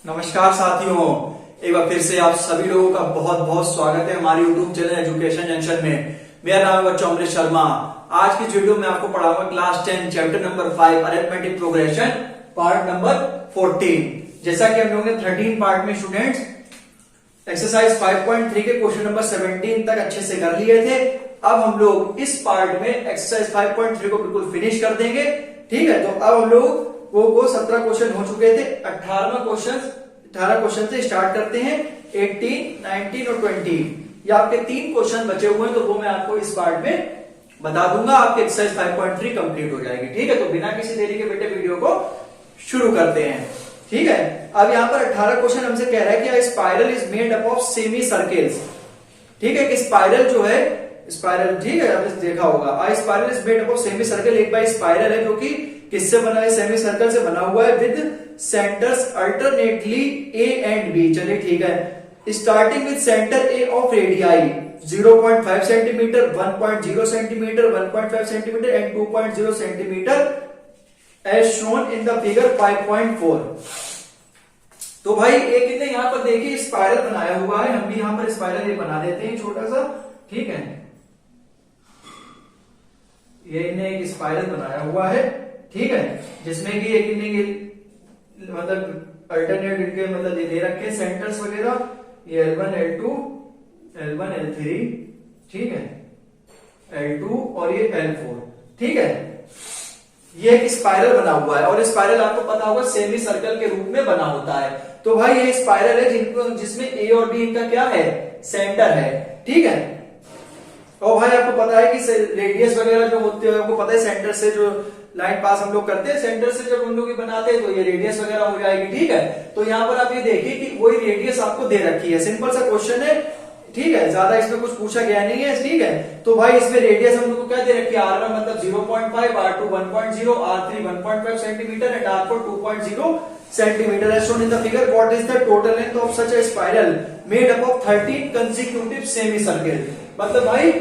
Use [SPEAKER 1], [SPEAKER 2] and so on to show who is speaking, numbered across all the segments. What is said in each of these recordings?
[SPEAKER 1] नमस्कार साथियों, एक बार फिर से आप सभी लोगों का बहुत बहुत स्वागत है हमारे यूट्यूब चैनल एजुकेशन जंक्शन में। मेरा नाम है बच्चों अमृत शर्मा। आज की वीडियो में आपको पढ़ाऊंगा class 10 chapter number 5 arithmetic progression part number 14। जैसा कि हम लोगों ने 13 पार्ट में स्टूडेंट्स एक्सरसाइज 5.3 के क्वेश्चन नंबर 17 तक अच्छे से कर लिए थे। अब हम लोग इस पार्ट में एक्सरसाइज 5.3 को बिल्कुल फिनिश कर देंगे। ठीक है, तो अब हम लोग वो 17 क्वेश्चन हो चुके थे। 18 क्वेश्चन से स्टार्ट करते हैं। 18, 19 और 20 ये आपके 3 क्वेश्चन बचे हुए हैं, तो वो मैं आपको इस पार्ट में बता दूंगा। आपकी एक्सरसाइज 5.3 कंप्लीट हो जाएगी। ठीक है, तो बिना किसी देरी के बेटे वीडियो को शुरू करते हैं। ठीक है, अब यहाँ पर 18 क्वेश्चन हमसे कह रहा है कि spiral is made up of semi circles. ठीक है, कि स्पाइरल जो है स्पाइरल, ठीक है, आपने देखा होगा spiral is made up of semi circle. एक बार स्पाइरल है जो कि किससे बना है? सेमी सर्कल से बना हुआ है with centres alternately A and B. चलिए ठीक है, starting with centre A of radii 0.5 centimetre, 1.0 centimetre, 1.5 centimetre and 2.0 centimetre as shown in the figure 5.4। तो भाई एक इतने यहां पर देखिए स्पाइरल बनाया हुआ है। हम भी यहां पर स्पाइरल ये बना देते हैं छोटा सा। ठीक है, ये इन्हें एक स्पाइरल बनाया हुआ है। ठीक है, जिसमें कि एक इन्हें मतलब अल्टरनेट इनके मतलब ये दे रखे सेंटर्स वगैरह, ये L1 L2 L1 L3, ठीक है, L2 और ये L4। ठीक है, ये एक स्पाइरल बना हुआ है और स्पाइरल आपको पता होगा सेमी सर्कल के रूप में बना होता है। तो भाई ये स्पाइरल है जिसमें ए और बी इनका क्या है? सेंटर है। ठीक है, और भाई आपको पता है कि रेडियस वगैरह जो होते हैं, आपको पता है सेंटर से जो लाइन पास हम लोग करते हैं, सेंटर से जब हम लोग बनाते हैं तो ये रेडियस वगैरह हो जाएगी। ठीक है, तो यहाँ पर आप ये देखिए कि वही रेडियस आपको दे रखी है। सिंपल सा क्वेश्चन है। ठीक है, ज्यादा इसमें कुछ पूछा गया नहीं है। ठीक है, तो भाई इसमें रेडियस हम लोग को क्या दे रखी है? R1 मतलब 0.5, R2 1.0, R3 1.5 centimetre and R4 2.0 centimetre as shown in the figure. What is the total length of such a spiral made up of 13 consecutive semicircle. मतलब भाई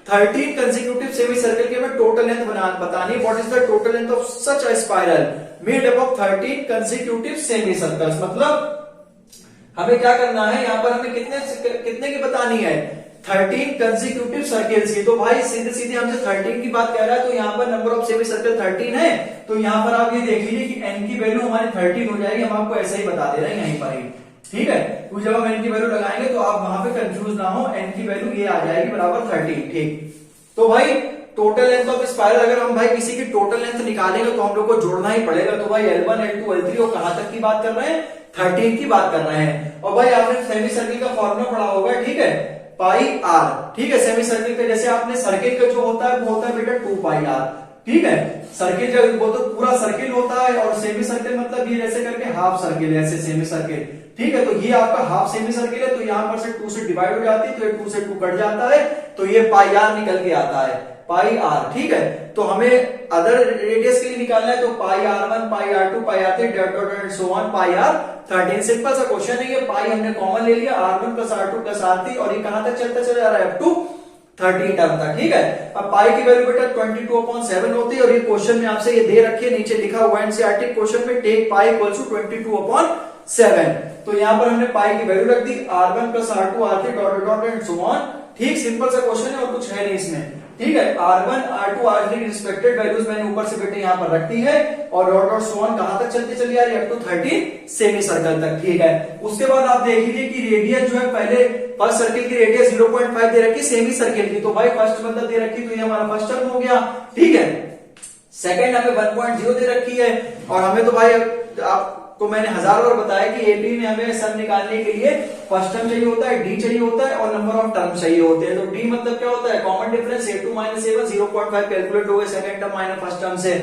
[SPEAKER 1] 13 कंसेक्यूटिव सेमी सर्कल के हमें टोटल लेंथ बतानी है। What is the total length of such a spiral made up of 13 consecutive semi circles. मतलब हमें क्या करना है यहाँ पर? हमें कितने की बतानी है? 13 कंसेक्यूटिव सर्कल्स की। तो भाई सीधे सीधे हमसे 13 की बात कह रहा है, तो यहाँ पर नंबर ऑफ सेमी सर्कल 13 है। तो यहाँ पर आप ये देख लीजिए कि n की वैल्यू हमारी 13 हो जाएगी। हम आपको ऐसा ही बता दे रहे हैं यहीं पर ही। ठीक है, तो जब हम n की वैल्यू लगाएंगे तो आप वहां पे कंफ्यूज ना हो, n की वैल्यू ये आ जाएगी बराबर 13। ठीक, तो भाई टोटल लेंथ ऑफ स्पाइरल, अगर हम भाई किसी की टोटल लेंथ निकालेंगे तो हम लोग को जोड़ना ही पड़ेगा। तो भाई L1 L2 L3 और कहां तक की बात कर रहे हैं? 13 की बात कर रहे हैं। और भाई आपने सेमी सर्किल का फॉर्मूला पढ़ा होगा। ठीक है, पाई आर। ठीक है, सेमी सर्किल का जैसे आपने सर्किल का जो होता है वो होता है बेटा 2 पाई आर। ठीक है, सर्किल जब वो तो पूरा सर्किल होता है और सेमी सर्किल मतलब ये जैसे करके हाफ सर्किल है, ऐसे सेमी सर्किल। ठीक है, तो ये आपका हाफ सेमी सर्किल है, तो यहां पर से 2 से डिवाइड हो जाती है, तो ये 2 से 2 कट जाता है, तो ये पाई आर निकल के आता है, पाई आर। ठीक है, तो हमें अदर रेडियस के लिए निकालना है, तो पाई R1 pi R2 pi R3 dot dot and so on pi R13। Simple सा क्वेश्चन है। ये पाई हमने कॉमन ले लिया, R1 plus R2 plus R3, और ये कहां तक चलता चला जा रहा है? अप टू 13 टर्म तक। ठीक है, अब पाई की वैल्यू बेटा 22/7 होती है, और ये क्वेश्चन में आपसे ये दे रखी है, नीचे लिखा हुआ है एनसीईआरटी क्वेश्चन में, टेक पाई इक्वल्स टू 22/7। तो यहां पर हमने पाई की वैल्यू रख दी, R1 plus R2 R3 dot dot and so on. ठीक, सिंपल सा क्वेश्चन है और कुछ है नहीं इसमें। ठीक है, R1 R2 R3 की रिस्पेक्टेड वैल्यूज मैंने ऊपर से बेटे यहां पर रख दी है, और डॉट डॉट सो ऑन कहां तक चलती चली आ रही है? अप टू 13 सेमी सर्कल तक। ठीक है, उसके बाद आप देख लीजिए कि रेडियस जो है, पहले फर्स्ट सर्किल की रेडियस 0.5 दे रखी सेमी सर्किल की, तो भाई फर्स्ट मतलब दे रखी, तो ये हमारा फर्स्ट टर्म हो गया। ठीक है, सेकंड हमें 1.0 दे रखी है, और हमें तो भाई आपको मैंने 1000 बार बताया कि एबी में हमें सम निकालने के लिए फर्स्ट टर्म चाहिए होता है, डी चाहिए होता है, और नंबर ऑफ टर्म चाहिए होते हैं। तो डी मतलब क्या होता है? Common difference A2 minus A1 0.5 calculate हो गए second term minus first term से।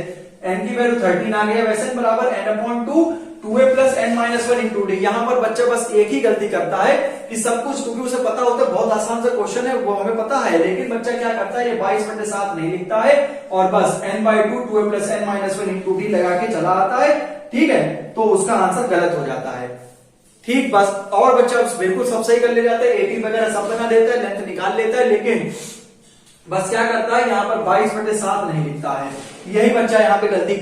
[SPEAKER 1] n की वैल्यू 13 आ गया, वैसे बराबर n/2 2a plus n-1 into D. यहां पर बच्चा बस एक ही गलती करता है कि सब कुछ, क्योंकि उसे पता होता है बहुत आसान सा क्वेश्चन है, वो हमें पता है, लेकिन बच्चा क्या करता है? ये 22/7 नहीं लिखता है और बस n/2 2a plus n-1 into d लगा के चला आता है। ठीक है, तो उसका आंसर गलत हो जाता है। ठीक, बस और बच्चा बिल्कुल सब सही कर ले जाता है, एपी वगैरह सब बना देता है, लेंथ निकाल लेता है, लेकिन बस क्या करता है? यहाँ पर 22/7 नहीं लिखता है। यही बच्चा यहाँ पे गलती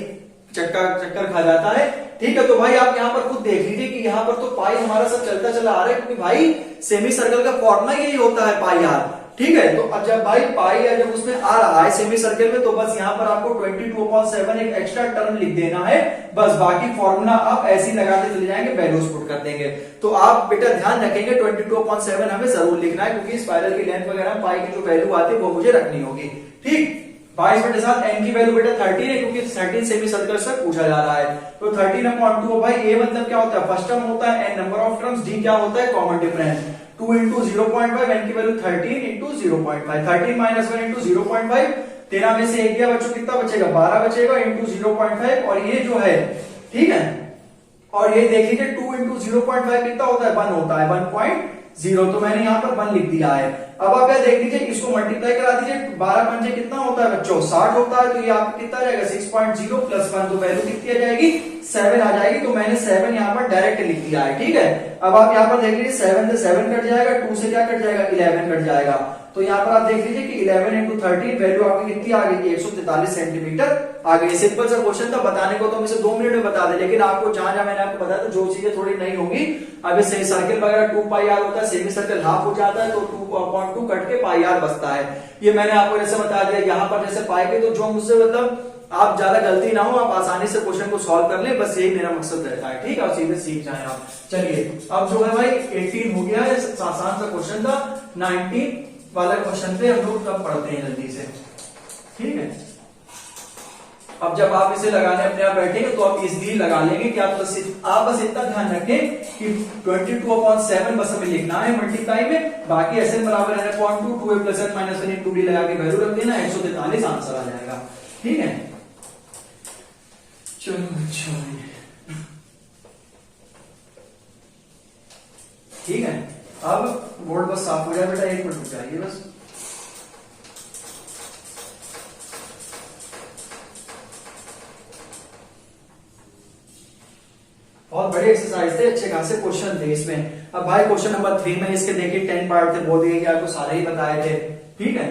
[SPEAKER 1] चक्कर चक्कर खा जाता है। ठीक है, तो भाई आप यहाँ पर खुद देख लीजिए कि यहाँ पर तो पाई हमारा सब चलता चला आ रहा है, क्योंकि भाई सेमी सर्कल का फॉर्मूला यही होता है पाई आर। ठीक है, तो अब जब भाई पाई या जब उसमें आ रहा है सेमी सर्कल में, तो बस यहाँ पर आपको 22/7 एक एक्स्ट्रा टर्म लिख देना है, बस बाकी फॉर्मूला आप ऐसे ही लगाते चले जाएंगे, वैल्यूज पुट कर देंगे। तो आप बेटा ध्यान रखेंगे 22/7 हमें जरूर लिखना है, क्योंकि स्पाइरल की लेंथ वगैरह पाई की जो वैल्यू आती है वो मुझे रखनी होगी। ठीक, 22/7 एन की वैल्यू बेटा 13 है, क्योंकि 13 सेमी सर्कल से पूछा जा रहा है। तो 13/2 भाई ए मतलब क्या होता है, फर्स्ट टर्म होता है, n number of terms, d क्या होता है, कॉमन डिफरेंस। 2 into 0.5, एन की वैल्यू 13 into 0.5, 13 minus 1 into 0.5, 13 में से एक गया बच्चों, कितना बचेगा, 12 बचेगा, into 0.5, और ये जो है, ठीक है, और ये देख लीजिए 2 into 0.5 कितना होता है, 1 होता है, 1.0, तो मैंने यहाँ पर 1 लिख दिया है। अब आप क्या देख लीजिए, इसको मल्टीप्लाई करा दीजिए, 12 पंजे कितना होता है बच्चों, 60 होता है, तो ये आपका कितना जाएगा, 6.0 प्लस 1, तो वैल्यू कितनी आ जाएगी, 7 आ जाएगी, तो मैंने 7 यहाँ पर डायरेक्ट लिख दिया है। ठीक है, अब आप यहाँ पर देख लीजिए 7 से 7 कट जाएगा, 2 से क्या कट जाएगा, 11 कट जाएगा, तो यहाँ पर आप देख लीजिए कि 11 into 13 वैल्यू आपकी कितनी आ गई, 143 सेंटीमीटर आ गई। सिंपल सा क्वेश्चन था, बताने को तो हम इसे 2 मिनट में बता दे, लेकिन आपको जहां मैंने आपको बताया तो जो चीजें थोड़ी नहीं होंगी, अब इस सर्कल वगैरह 2πr होता है, सेमी सर्कल हाफ हो जाता है, तो 2/2 कट के πr बचता है। ये मैंने आपको जैसे बता दिया, यहाँ पर जैसे पाई के, तो जो मुझसे मतलब आप ज्यादा गलती ना हो, आप आसानी से क्वेश्चन को सॉल्व कर ले, बस यही मेरा मकसद रहता है। ठीक है, सीधे सीख जाए आप। चलिए अब जो है भाई 18 हो गया है, आसान सा क्वेश्चन था। 19 वाला क्वेश्चन पे हम लोग कब पढ़ते हैं जल्दी से। ठीक है, अब जब आप इसे लगाने अपने आप बैठेंगे तो आप इजली लगा लेंगे कि आप बस इतना ध्यान रखें कि 22/7 बस हमें लिखना है मल्टीप्लाई में, बाकी एस एन बराबर है 0.2 2a plus n minus 1 into d लगा के वैल्यू रख देना, 143 आंसर आ जाएगा। ठीक है, चलो अच्छा, ठीक है, अब बोर्ड बस साफ हो जाए बेटा, 1 मिनट रुक जाइए बस। बहुत बड़े एक्सरसाइज थे, अच्छे खासे क्वेश्चन थे इसमें। अब भाई क्वेश्चन नंबर 3 में इसके देखिए 10 पार्ट थे, बोल दिए कि आपको सारे ही बताए थे। ठीक है,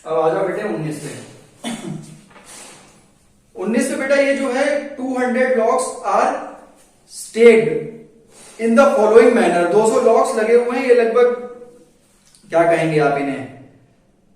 [SPEAKER 1] अब आ जाओ बेटे 19 पे। 19 पे बेटा ये जो है 200 logs are stacked in the following manner, 200 logs लगे हुए हैं, ये लगभग क्या कहेंगे आप इन्हें,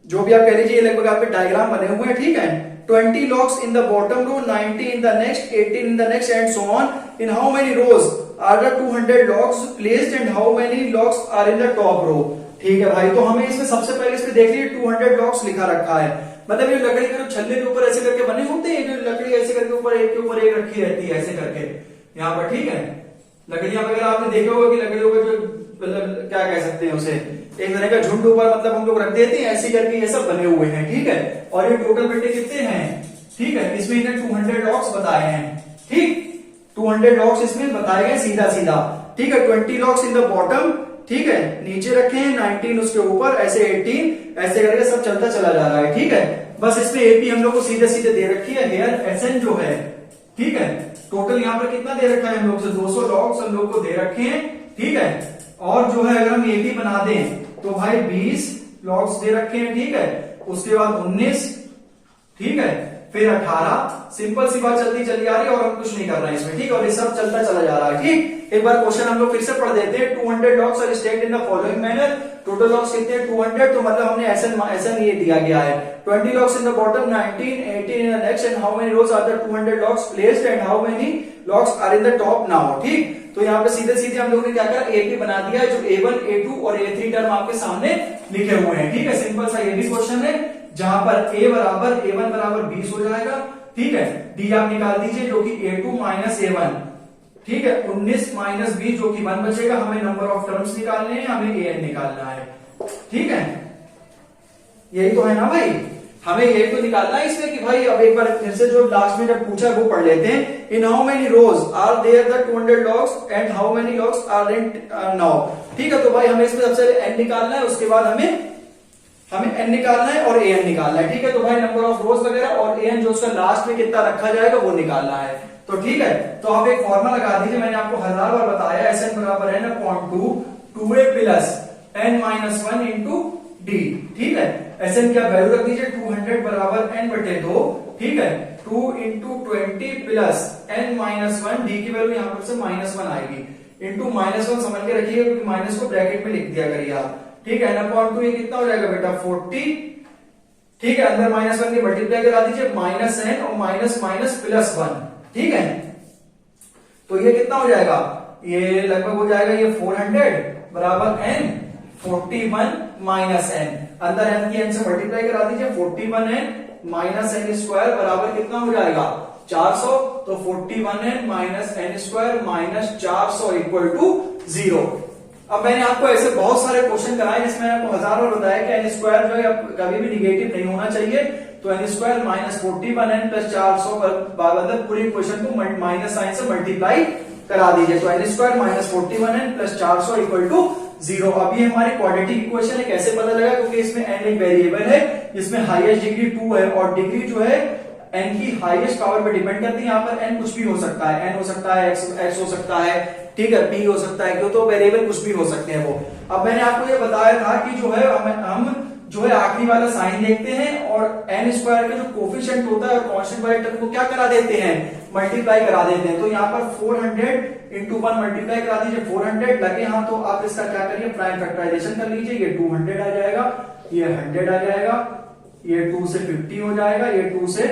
[SPEAKER 1] जो भी आप कह लीजिए, ये लगभग आपके डायग्राम बने हुए हैं। ठीक है, 20 locks in the bottom row, 90 in the next, 18 in the next, and so on. In how many rows are the 200 locks placed and how many locks are in the top row? ठीक है भाई, तो हमें इसमें सबसे पहले इसमें देख लीजिए 200 लॉक्स लिखा रखा है, मतलब ये लकड़ी के जो छल्ले के ऊपर ऐसे करके बने होते हैं, जो लकड़ी ऐसे करके ऊपर एक के ऊपर एक रखी रहती है ऐसे करके यहाँ पर। ठीक है, लकड़ियां वगैरह आपने देखे होगा कि लकड़ियों का जो मतलब क्या कह सकते हैं उसे, एक तरह का झुंड ऊपर मतलब हम लोग रख देते हैं ऐसे करके, ये सब बने हुए हैं। ठीक है, और ये टोटल बेटे कितने हैं, ठीक है, इसमें इन्हें 200 लॉक्स बताए हैं। ठीक, 200 लॉक्स इसमें बताए गए सीधा सीधा। ठीक है, 20 लॉक्स इन द बॉटम, ठीक है, नीचे रखे हैं, 19 उसके ऊपर, ऐसे 18, ऐसे करके सब चलता चला जा रहा है। ठीक है, बस इसमें एपी हम लोग को सीधे सीधे दे रखी है, हेयर एसएन जो है। ठीक है, टोटल यहाँ पर कितना दे रखा है हम लोग से, 200 लॉक्स हम लोग को दे रखे हैं। ठीक है, और जो है अगर हम एपी बना दें तो भाई 20 लॉक्स दे रखे हैं। ठीक है, उसके बाद 19, ठीक है, फिर 18, सिंपल सी बात चलती चली आ रही है और हम कुछ नहीं कर रहे हैं इसमें। ठीक, और ये सब चलता चला जा रहा है। ठीक, एक बार क्वेश्चन हम लोग फिर से पढ़ देते हैं। 200 logs are stacked in the following manner, total logs कितने हैं 200, तो मतलब हमने एसएन ये दिया गया है। 20 logs in the bottom, 19, 18 in the next, and how many rows are the 200 logs placed and how many logs are in the top now. ठीक, तो यहाँ पे सीधे सीधे हम लोगों ने क्या करा, एपी बना दिया है, जो A1, A2 और A3 टर्म आपके सामने लिखे हुए हैं। ठीक है, सिंपल सा ये भी क्वेश्चन है, जहां पर A1 बराबर 20 हो जाएगा। ठीक है, डी आप निकाल दीजिए जो कि A2 माइनस A1। ठीक है, 19 माइनस 20 जो कि 1 बचेगा, हमें नंबर ऑफ टर्म्स निकालने हैं, हमें AN निकालना है। ठीक है, यही तो है ना भाई, हमें यही तो निकालना है इसमें कि भाई, अब एक बार फिर से जो लास्ट में जब पूछा है वो पढ़ लेते हैं। In how many rows are there the 200 logs and how many logs are in now. ठीक है, तो भाई हमें इसमें सबसे पहले n निकालना है, उसके बाद हमें n निकालना है और an निकालना है। ठीक है, तो भाई नंबर ऑफ रोज वगैरह और an जो उसका लास्ट में कितना रखा जाएगा वो निकालना है। तो ठीक है, तो आप एक फॉर्मूला लगा दीजिए, मैंने आपको 1000 बार बताया, Sn बराबर है ना 0.2 2a plus n minus 1 into D. ठीक है, Sn क्या वैल्यू रख दीजिए 200 बराबर n बटे 2। ठीक है, 2 into 20 plus n minus 1, D की वैल्यू यहां पर से -1 आएगी, इंटू -1 समझ के रखिए क्योंकि माइनस को ब्रैकेट में लिख दिया करिए आप, ठीक है। n/2 ये कितना हो जाएगा बेटा 40, ठीक है, अंदर -1 के मल्टीप्लाई करा दीजिए, -n और माइनस माइनस प्लस 1, ठीक है। तो ये कितना हो जाएगा, ये लगभग हो जाएगा ये 400 बराबर n 41 माइनस n, अंदर n की n से मल्टीप्लाई करा दीजिए, 41n माइनस n स्क्वायर बराबर कितना हो जाएगा 400, तो 41n minus n square minus 400 equal to 0। अब मैंने आपको ऐसे बहुत सारे क्वेश्चन कराए जिसमें आपको हजारों बताया कि n स्क्वायर जो है कभी भी निगेटिव नहीं होना चाहिए, तो n square minus 41n plus 400 मतलब पूरी क्वेश्चन को माइनस साइन से मल्टीप्लाई करा दीजिए, तो n square minus 41n plus 400 equal to 0। अब ये हमारी क्वाड्रेटिक इक्वेशन है, कैसे पता लगा, क्योंकि इसमें n एक वेरिएबल है जिसमें हाईएस्ट डिग्री 2 है और डिग्री जो है n की हाईएस्ट पावर पे डिपेंड करती है, यहाँ पर n कुछ भी हो सकता है, n हो सकता है, x हो सकता है, ठीक है, p हो सकता है, क्यों, तो वेरिएबल कुछ भी हो सकते हैं वो। अब मैंने आपको ये बताया था कि जो है हम जो है आखिरी वाला साइन देखते हैं और n स्क्वायर का जो कोफिशिएंट होता है और कांस्टेंट वाले टर्म को क्या करा देते हैं, मल्टीप्लाई करा देते हैं। तो यहाँ पर 400 इंटू 1 मल्टीप्लाई करा दीजिए, 400 लगे हाँ, तो आप इसका क्या करिए प्राइम फैक्टराइजेशन कर लीजिए, ये 200 आ जाएगा, ये 100 आ जाएगा, ये 2 से 50 हो जाएगा, ये 2 से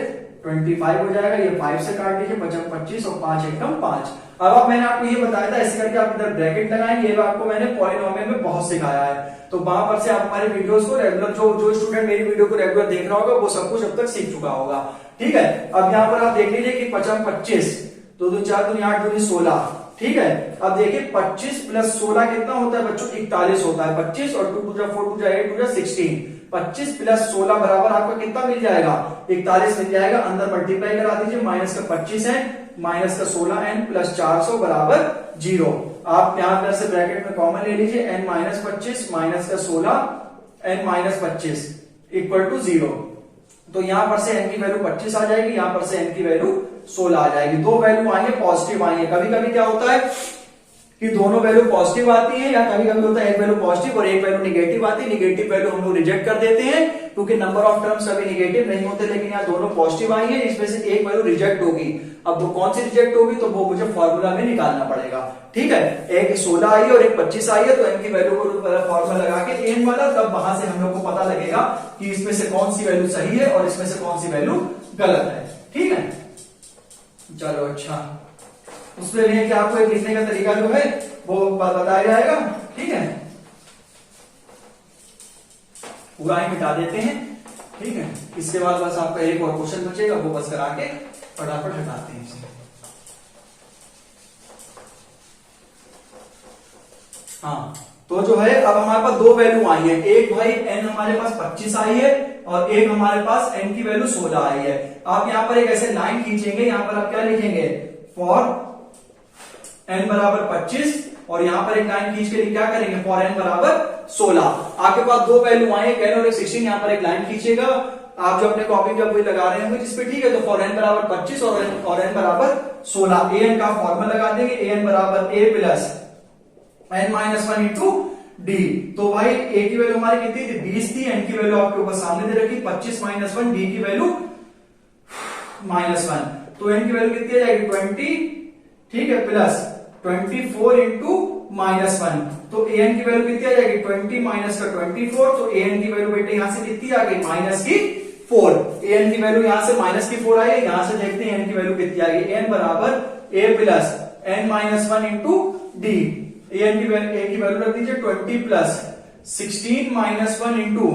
[SPEAKER 1] 25 हो जाएगा, ये 5 से काट लीजिए, बचा 25 और 5 एकदम 5। अब मैंने आपको ये बताया था ऐसे करके आप इधर ब्रैकेट लगाएंगे, ये आपको मैंने पॉलिनोमियल में बहुत सिखाया है, तो वहां पर से आप हमारे वीडियोस को रेगुलर जो स्टूडेंट मेरी वीडियो को रेगुलर देख रहा होगा वो सब कुछ अब तक सीख चुका होगा, ठीक है। अब यहाँ पर आप देख लीजिए कि 25, 2 2 4 2 8 2 16, ठीक है। अब देखिए 25 प्लस 16 कितना होता है बच्चों, 41 होता है, 25 और 2 2 4 2 8 2 16, 25 प्लस 16 बराबर आपका कितना मिल जाएगा, 41 मिल जाएगा, अंदर मल्टीप्लाई करा दीजिए, माइनस का 25 है, माइनस का 16n प्लस 400 बराबर 0। आप यहां पर से ब्रैकेट में कॉमन ले लीजिए, n माइनस 25 माइनस का 16 n माइनस 25 इक्वल टू 0। तो यहां पर से n की वैल्यू 25 आ जाएगी, यहां पर से n की वैल्यू 16 आ जाएगी, दो वैल्यू आएंगे पॉजिटिव आएंगे। कभी कभी क्या होता है कि दोनों वैल्यू पॉजिटिव आती है, या कभी कभी होता है एक वैल्यू पॉजिटिव और एक वैल्यू निगेटिव आती है, निगेटिव वैल्यू हम लोग रिजेक्ट कर देते हैं क्योंकि नंबर ऑफ टर्म्स कभी निगेटिव नहीं होते, लेकिन यहाँ दोनों पॉजिटिव आई है, इसमें से एक वैल्यू रिजेक्ट होगी। अब वो कौन सी रिजेक्ट होगी तो वो मुझे फॉर्मूला में निकालना पड़ेगा, ठीक है। एक 16 आई है और एक 25 आई है, तो n की वैल्यू को फॉर्मूला लगा के n वाला, तब वहां से हम लोग को पता लगेगा कि इसमें से कौन सी वैल्यू सही है और इसमें से कौन सी वैल्यू गलत है, ठीक है। चलो अच्छा, उसमें भी कि आपको एक लिखने का तरीका जो है वो बताया जाएगा, ठीक है। पूरा ही मिटा देते हैं, ठीक है। इसके बाद बस आपका एक और क्वेश्चन बचेगा, वो बस करा के फटाफट हटाते हैं इसे। हाँ, तो जो है अब हमारे पास दो वैल्यू आई है, एक भाई n हमारे पास 25 आई है और एक हमारे पास n की वैल्यू 16 आई है। आप यहाँ पर एक ऐसे लाइन खींचेंगे, यहाँ पर आप क्या लिखेंगे, फॉर n बराबर 25, और यहाँ पर एक लाइन खींच के क्या करेंगे, फॉर n बराबर 16। आपके पास दो वैल्यू आए, एक n और एक 16, यहाँ पर एक लाइन खींचेगा आप जो अपने कॉपी पे वही लगा रहे होंगे जिसपे, ठीक है। तो फॉर n बराबर 25 और n बराबर 16, an का फॉर्मूला लगा देंगे, an बराबर a plus n minus 1 into D. तो भाई a की वैल्यू हमारी कितनी थी, 20 थी, n की वैल्यू आपके ऊपर सामने दे रखी 25 माइनस 1, डी की वैल्यू -1, तो n की वैल्यू कितनी आ जाएगी 20, ठीक है, प्लस 24 इंटू -1, तो an की वैल्यू कितनी आ जाएगी 20 माइनस का 24, तो an की वैल्यू बेटे यहां से कितनी आ गई माइनस की 4, an की वैल्यू यहां से माइनस की 4 आई है, यहां से देखते हैं n की वैल्यू कितनी आ गई, n बराबर a plus n minus 1 into D. an की वैल्यू रख दीजिए 20 प्लस 16 माइनस 1 इंटू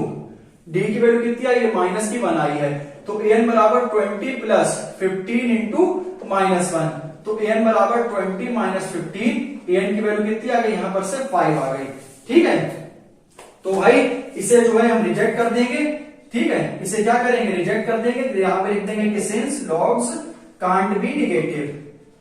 [SPEAKER 1] डी की वैल्यू कितनी आई है, माइनस की 1 आई है, तो an बराबर 20 प्लस 15 इंटू -1, तो an बराबर 20 माइनस 15, an की वैल्यू कितनी आ गई, यहां पर से 5 आ गई, ठीक है। तो भाई इसे जो है हम रिजेक्ट कर देंगे, ठीक है, इसे क्या करेंगे, रिजेक्ट कर देंगे, यहां पे लिख देंगे कि since logs can't be negative,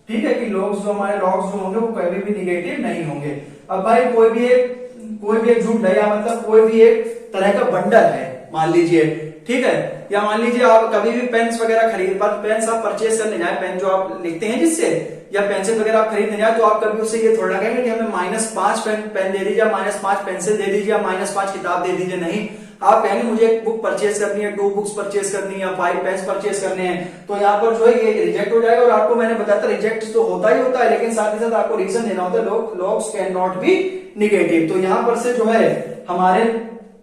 [SPEAKER 1] ठीक है, कि लॉग्स जो हमारे लॉग्स जो होंगे वो कभी भी निगेटिव नहीं होंगे। अब भाई कोई भी एक झुंड है, या मतलब कोई भी एक तरह का बंडल है मान लीजिए, ठीक है, या मान लीजिए आप कभी भी पेन्स वगैरह पेन्स आप परचेज करने जाए, पेन जो आप लिखते हैं जिससे, या पेंसिल वगैरह आप खरीदने जाए, तो आप कभी उससे ये थोड़ा कहेंगे कि हमें -5 पेन दे दीजिए, -5 पेंसिल दे दीजिए, -5 किताब दे दीजिए, नहीं, आप कहेंगे मुझे एक बुक परचेज करनी है, 2 बुक्स परचेज करनी है, 5 पेन्स परचेज करने हैं, तो यहाँ पर जो है ये रिजेक्ट हो जाएगा। और आपको मैंने बताया था रिजेक्ट तो होता ही होता है, लेकिन साथ ही साथ आपको रीजन देना होता है, logs can not be negative. तो यहाँ पर से जो है हमारे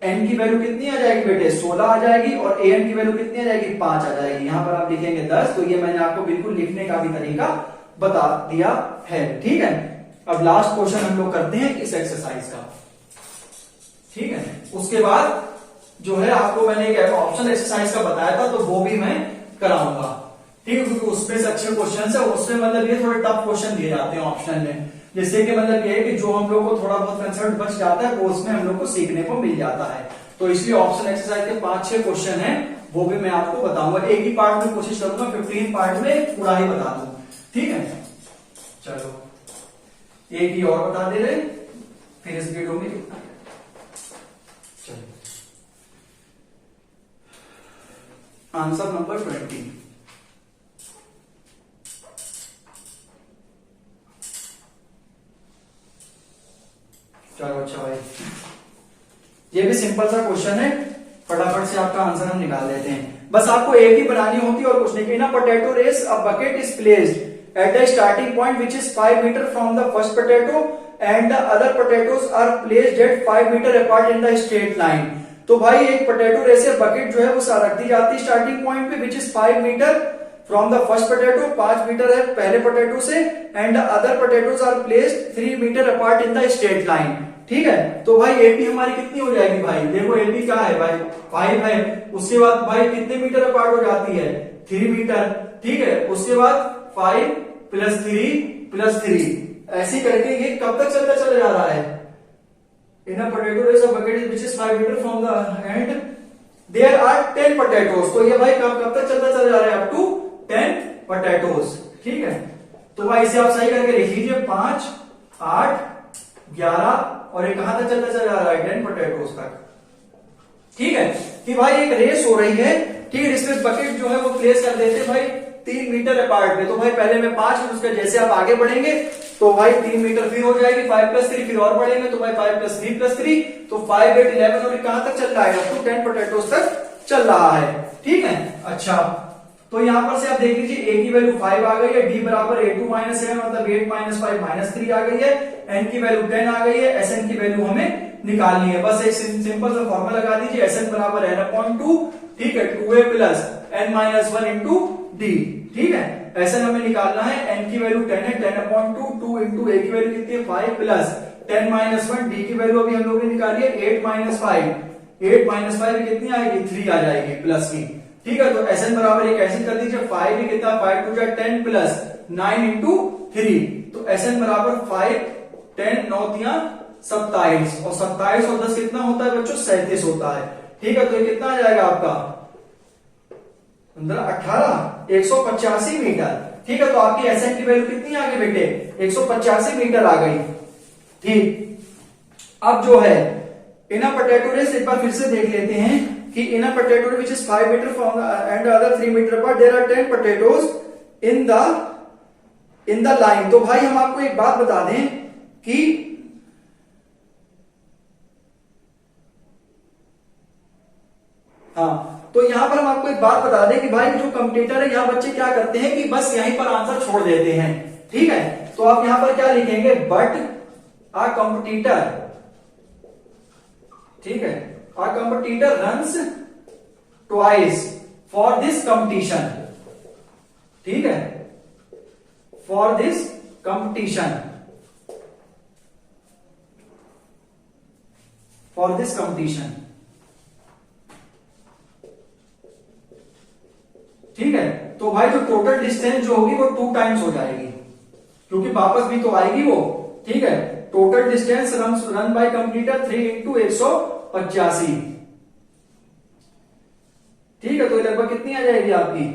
[SPEAKER 1] n की वैल्यू कितनी आ जाएगी बेटे, 16 आ जाएगी, और an की वैल्यू कितनी आ जाएगी, 5 आ जाएगी। यहाँ पर आप लिखेंगे 10। तो ये मैंने आपको बिल्कुल लिखने का भी तरीका बता दिया है, ठीक है। अब लास्ट क्वेश्चन हम लोग करते हैं इस एक्सरसाइज का, ठीक है। उसके बाद जो है आपको मैंने एक ऑप्शन एक्सरसाइज का बताया था, तो वो भी मैं कराऊंगा, ठीक है, क्योंकि उसमें से अच्छे क्वेश्चन है, उसमें मतलब ये थोड़े टफ क्वेश्चन दिए जाते हैं ऑप्शन में, जिससे कि मतलब ये है कि जो हम लोग को थोड़ा बहुत कंसर्न बच जाता है वो उसमें हम लोग को सीखने को मिल जाता है। तो इसलिए ऑप्शन एक्सरसाइज के 5-6 क्वेश्चन हैं, वो भी मैं आपको बताऊंगा। एक ही पार्ट में कोशिश करूंगा 15 पार्ट में पूरा ही बता दूं, ठीक है। चलो एक ही और बता दे रहे, फिर इस वीडियो में लिखना है। चलो आंसर नंबर 20। चलो अच्छा भाई, ये भी सिंपल सा क्वेश्चन है, फटाफट से आपका आंसर हम निकाल देते हैं। बस आपको एक ही बनानी होती है और कुछ नहीं। In a potato race a bucket is placed at the starting point which is 5 metre from the first potato and the other potatoes are placed at 5 metre apart in the straight line. तो भाई एक potato race या bucket जो है वो रख दी जाती है स्टार्टिंग पॉइंट पे which is 5 metre from the first potato, 5 metre है पहले पोटैटो से, and other potatoes are placed 3 metre apart in the straight line, ठीक है। तो भाई एपी हमारी कितनी हो जाएगी भाई, देखो एपी क्या है भाई 5 है, उसके बाद भाई कितने मीटर अपार्ट हो जाती है 3 मीटर, ठीक है। उसके बाद 5 + 3 + 3 ऐसे करके ये कब तक चलता चला जा रहा है। In a potato race a bucket which is 5 metre from the end there are 10 potatoes. तो ये भाई कब तक चलता चला जा रहा है, अप टू 10 पोटैटोज, ठीक है। तो भाई इसे आप सही करके लिख लीजिए 5, 8, 11 और ये कहां तक चलता चला जा रहा है 10 पोटैटोज तक, ठीक है। कि भाई एक रेस हो रही है, ठीक है, इसमें बकेट जो है वो प्लेस कर देते हैं भाई 3 मीटर अपार्ट में। तो भाई पहले में 5, फिर उसका जैसे आप आगे बढ़ेंगे तो भाई 3 मीटर फिर हो जाएगी, 5 + 3 फिर और बढ़ेंगे तो भाई 5 + 3 + 3 तो 5, 8, 11 और कहां तक चल रहा है, अप टू 10 पोटैटोज तक चल रहा है, ठीक है। अच्छा तो यहां पर से आप देख लीजिए a की वैल्यू 5 आ गई है, d बराबर a2 - 7 मतलब 8 - 5 - 3 आ गई है, n की वैल्यू 10 आ गई है, sn की वैल्यू हमें निकालनी है। बस एक सिंपल सा फॉर्मूला लगा दीजिए, sn बराबर n/2, ठीक है, 2a + n - 1 × d, ठीक है। sn हमें निकालना है, n की वैल्यू 10 है, 10/2, 2 × a की वैल्यू कितनी है 5 + 10 - 1, d की वैल्यू अभी हम लोगों ने निकाली है 8 - 5, 8 - 5 कितनी आएगी 3 आ जाएगी प्लस की, ठीक है। तो sn बराबर एक ऐसे कर दीजिए 5 भी कितना 5 × 2 = 10 + 9 × 3 तो sn बराबर 5, 10, 9 × 27 और 27 और 10 कितना होता है बच्चों 37 होता है, ठीक है। तो ये कितना आ जाएगा आपका 18, 185 मीटर, ठीक है। तो आपकी sn की वैल्यू कितनी आ गई बेटे 185 मीटर आ गई, ठीक। अब जो है इन अ पोटैटो रेस एक बार फिर से देख लेते हैं कि in a potato which is 5 metre from and other 3 metre apart there are 10 potatoes in the line. तो भाई हम आपको एक बात बता दें कि हाँ, तो यहां पर हम आपको एक बात बता दें कि भाई जो कंपटीटर है, यहां बच्चे क्या करते हैं कि बस यहीं पर आंसर छोड़ देते हैं, ठीक है। तो आप यहां पर क्या लिखेंगे, बट अ कंपटीटर, ठीक है, a competitor runs twice for this competition, ठीक है, for this competition, for this competition, ठीक है। तो भाई जो टोटल डिस्टेंस जो होगी वो 2 टाइम्स हो जाएगी, क्योंकि वापस भी तो आएगी वो, ठीक है। Total distance run by competitor 3 × 185, ठीक है। तो लगभग कितनी आ जाएगी आपकी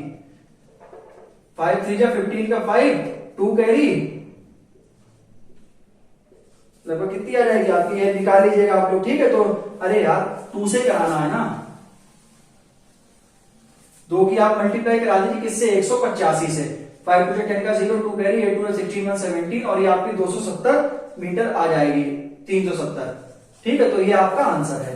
[SPEAKER 1] 5 × 3 = 15 का 5, 2 कैरी, लगभग कितनी आ जाएगी आपकी, ये निकाल लीजिएगा आप लोग, ठीक है। तो अरे यार 2 से कराना है ना, 2 की आप मल्टीप्लाई करा दीजिए किससे 185 से, 5 × 10 का 0, 2 कैरी, 8 × 16, 117 और ये आपकी 270 मीटर आ जाएगी, 370, ठीक है। तो ये आपका आंसर है।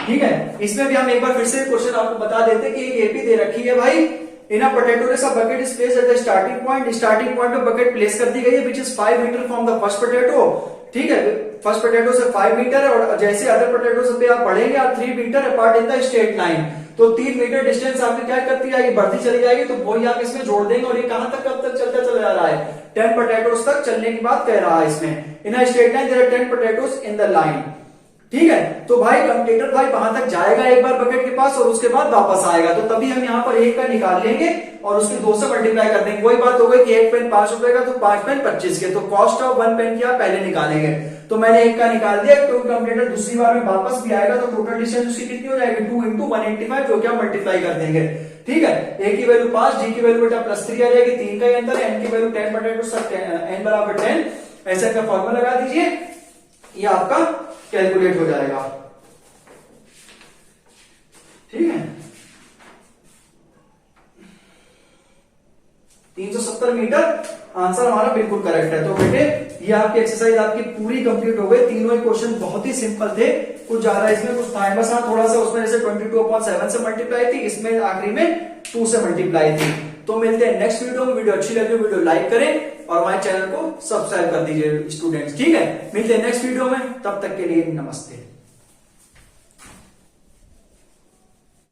[SPEAKER 1] ठीक है, इसमें भी हम एक बार फिर से क्वेश्चन आपको बता देते कि एक एपी दे रखी है भाई, in a potato race a bucket is placed at the starting point पे बकेट प्लेस कर दी गई है which is 5 metre from the first potato. ठीक है, फर्स्ट पोटैटो से 5 मीटर है, और जैसे अदर पोटैटो से पे आप बढ़ेंगे आप 3 metre apart in the straight line, तो 3 मीटर डिस्टेंस आपकी क्या करती जाएगी, बढ़ती चली जाएगी, तो वही आप इसमें जोड़ देंगे, और ये कहां तक कब तक चलता चला जा रहा है, 10 पोटैटोस तक चलने की बात कह रहा है इसमें। In a straight line there are 10 potatoes in the line. ठीक है, तो भाई कम्यूटेटर भाई वहां तक जाएगा एक बार बकेट के पास, और उसके बाद वापस आएगा, तो तभी हम यहाँ पर एक का निकाल लेंगे और उसके 2 से मल्टीप्लाई कर देंगे। वही बात हो गई कि एक पेन 5 रुपए का, तो 5 पेन 25 के, तो कॉस्ट ऑफ 1 पेन की आप पहले निकालेंगे, तो मैंने एक का निकाल दिया। तो कम्यूटेटर दूसरी बार में वापस भी आएगा, तो टोटल डिस्टेंस उसकी कितनी हो जाएगी, 2 इंटू 185, जो कि हम मल्टीप्लाई कर देंगे। ठीक है, ए की वैल्यू 5, डी की वैल्यू बेटा +3 आ जाएगी, 3 का ही अंतर है, एन की वैल्यू 10 बटे n बराबर 10, ऐसा का फॉर्मूला लगा दीजिए, ये आपका कैलकुलेट हो जाएगा। ठीक है, 370 मीटर आंसर हमारा बिल्कुल करेक्ट है। तो बेटे ये आपकी एक्सरसाइज आपकी पूरी कंप्लीट हो गई। तीनों ही क्वेश्चन बहुत ही सिंपल थे, कुछ ज्यादा इसमें कुछ था, बस हाँ थोड़ा सा उसमें जैसे 22/7 से मल्टीप्लाई थी, इसमें आखिरी में 2 से मल्टीप्लाई थी। तो मिलते हैं नेक्स्ट वीडियो में। वीडियो अच्छी लगी वीडियो लाइक करें और हमारे चैनल को सब्सक्राइब कर दीजिए स्टूडेंट्स। ठीक है, मिलते हैं नेक्स्ट वीडियो में, तब तक के लिए नमस्ते।